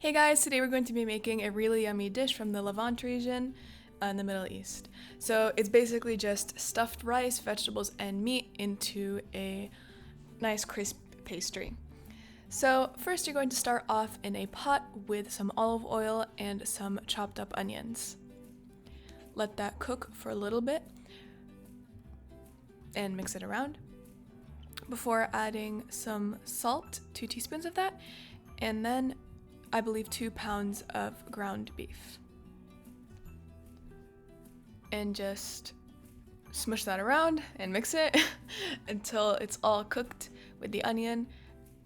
Hey guys, today we're going to be making a really yummy dish from the Levant region in the Middle East. So it's basically just stuffed rice, vegetables, and meat into a nice crisp pastry. So first you're going to start off in a pot with some olive oil and some chopped up onions. Let that cook for a little bit and mix it around before adding some salt, 2 teaspoons of that, and then I believe 2 pounds of ground beef. And just smush that around and mix it until it's all cooked with the onion.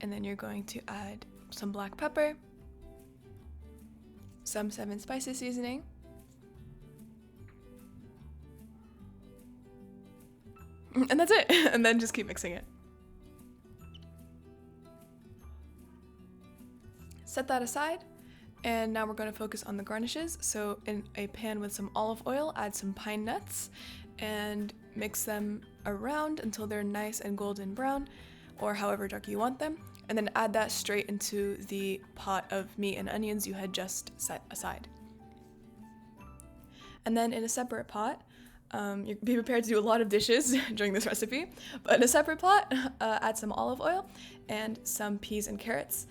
And then you're going to add some black pepper, some 7 spices seasoning, and that's it. And then just keep mixing it. Set that aside, and now we're going to focus on the garnishes. So in a pan with some olive oil, add some pine nuts and mix them around until they're nice and golden brown, or however dark you want them, and then add that straight into the pot of meat and onions you had just set aside. And then in a separate pot, you be prepared to do a lot of dishes during this recipe, but in a separate pot, add some olive oil and some peas and carrots.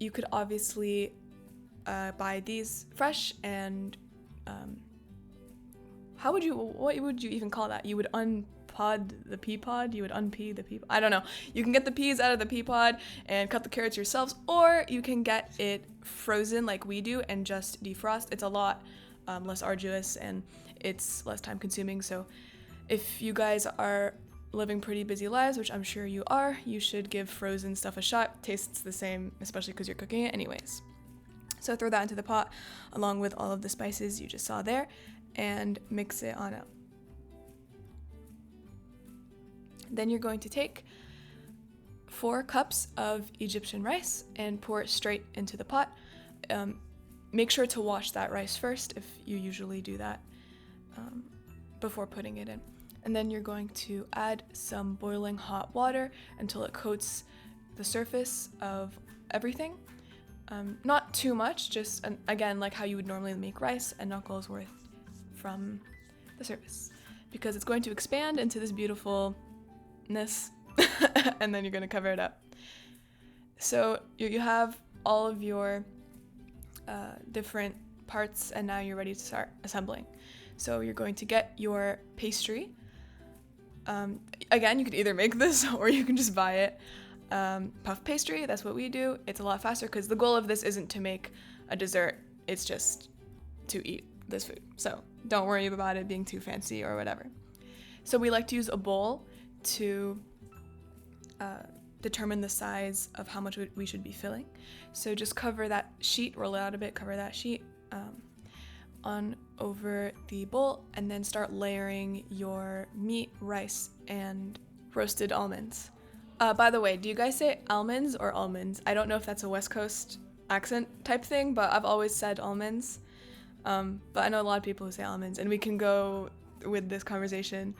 You could obviously buy these fresh, and what would you even call that? You would unpod the pea pod? You would unpea the pea pod? I don't know. You can get the peas out of the pea pod and cut the carrots yourselves, or you can get it frozen like we do and just defrost. It's a lot less arduous and it's less time consuming. So if you guys are living pretty busy lives, which I'm sure you are, you should give frozen stuff a shot. Tastes the same, especially because you're cooking it anyways. So throw that into the pot along with all of the spices you just saw there and mix it on out. Then you're going to take 4 cups of Egyptian rice and pour it straight into the pot. Make sure to wash that rice first if you usually do that before putting it in. And then you're going to add some boiling hot water until it coats the surface of everything. Not too much, just again, like how you would normally make rice, and not goes worth from the surface, because it's going to expand into this beautifulness and then you're going to cover it up. So you have all of your different parts, and now you're ready to start assembling. So you're going to get your pastry. Again, you could either make this or you can just buy it. Puff pastry, that's what we do. It's a lot faster because the goal of this isn't to make a dessert, it's just to eat this food. So don't worry about it being too fancy or whatever. So we like to use a bowl to determine the size of how much we should be filling. So just cover that sheet, roll it out a bit, cover that sheet on over the bowl, and then start layering your meat, rice, and roasted almonds. By the way, do you guys say almonds or almonds? I don't know if that's a West Coast accent type thing, but I've always said almonds. But I know a lot of people who say almonds, and we can go with this conversation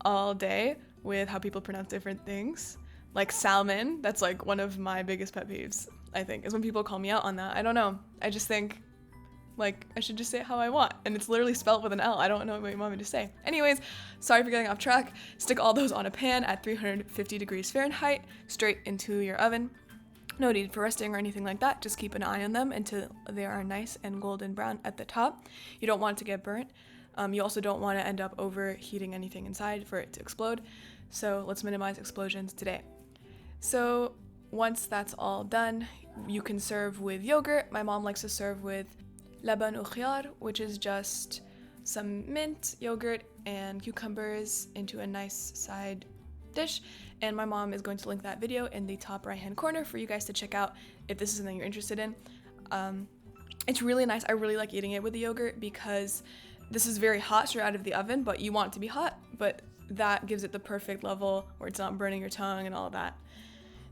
all day with how people pronounce different things. Like salmon, that's like one of my biggest pet peeves, I think, is when people call me out on that. I don't know. I just think like I should just say it how I want, and it's literally spelled with an L. I don't know what you want me to say. Anyways, sorry for getting off track. Stick all those on a pan at 350 degrees Fahrenheit, straight into your oven. No need for resting or anything like that. Just keep an eye on them until they are nice and golden brown at the top. You don't want it to get burnt. You also don't want to end up overheating anything inside for it to explode. So let's minimize explosions today. So once that's all done, you can serve with yogurt. My mom likes to serve with laban ou khiyar, which is just some mint, yogurt, and cucumbers into a nice side dish. And my mom is going to link that video in the top right hand corner for you guys to check out if this is something you're interested in. It's really nice. I really like eating it with the yogurt because this is very hot straight out of the oven, but you want it to be hot, but that gives it the perfect level where it's not burning your tongue and all of that.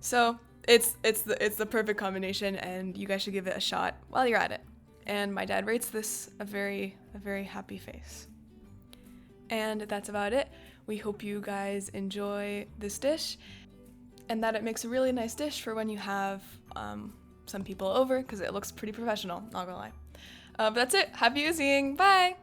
So it's the perfect combination, and you guys should give it a shot while you're at it. And my dad rates this a very happy face. And that's about it. We hope you guys enjoy this dish and that it makes a really nice dish for when you have some people over because it looks pretty professional, not gonna lie. But that's it. Happy Oozying. Bye!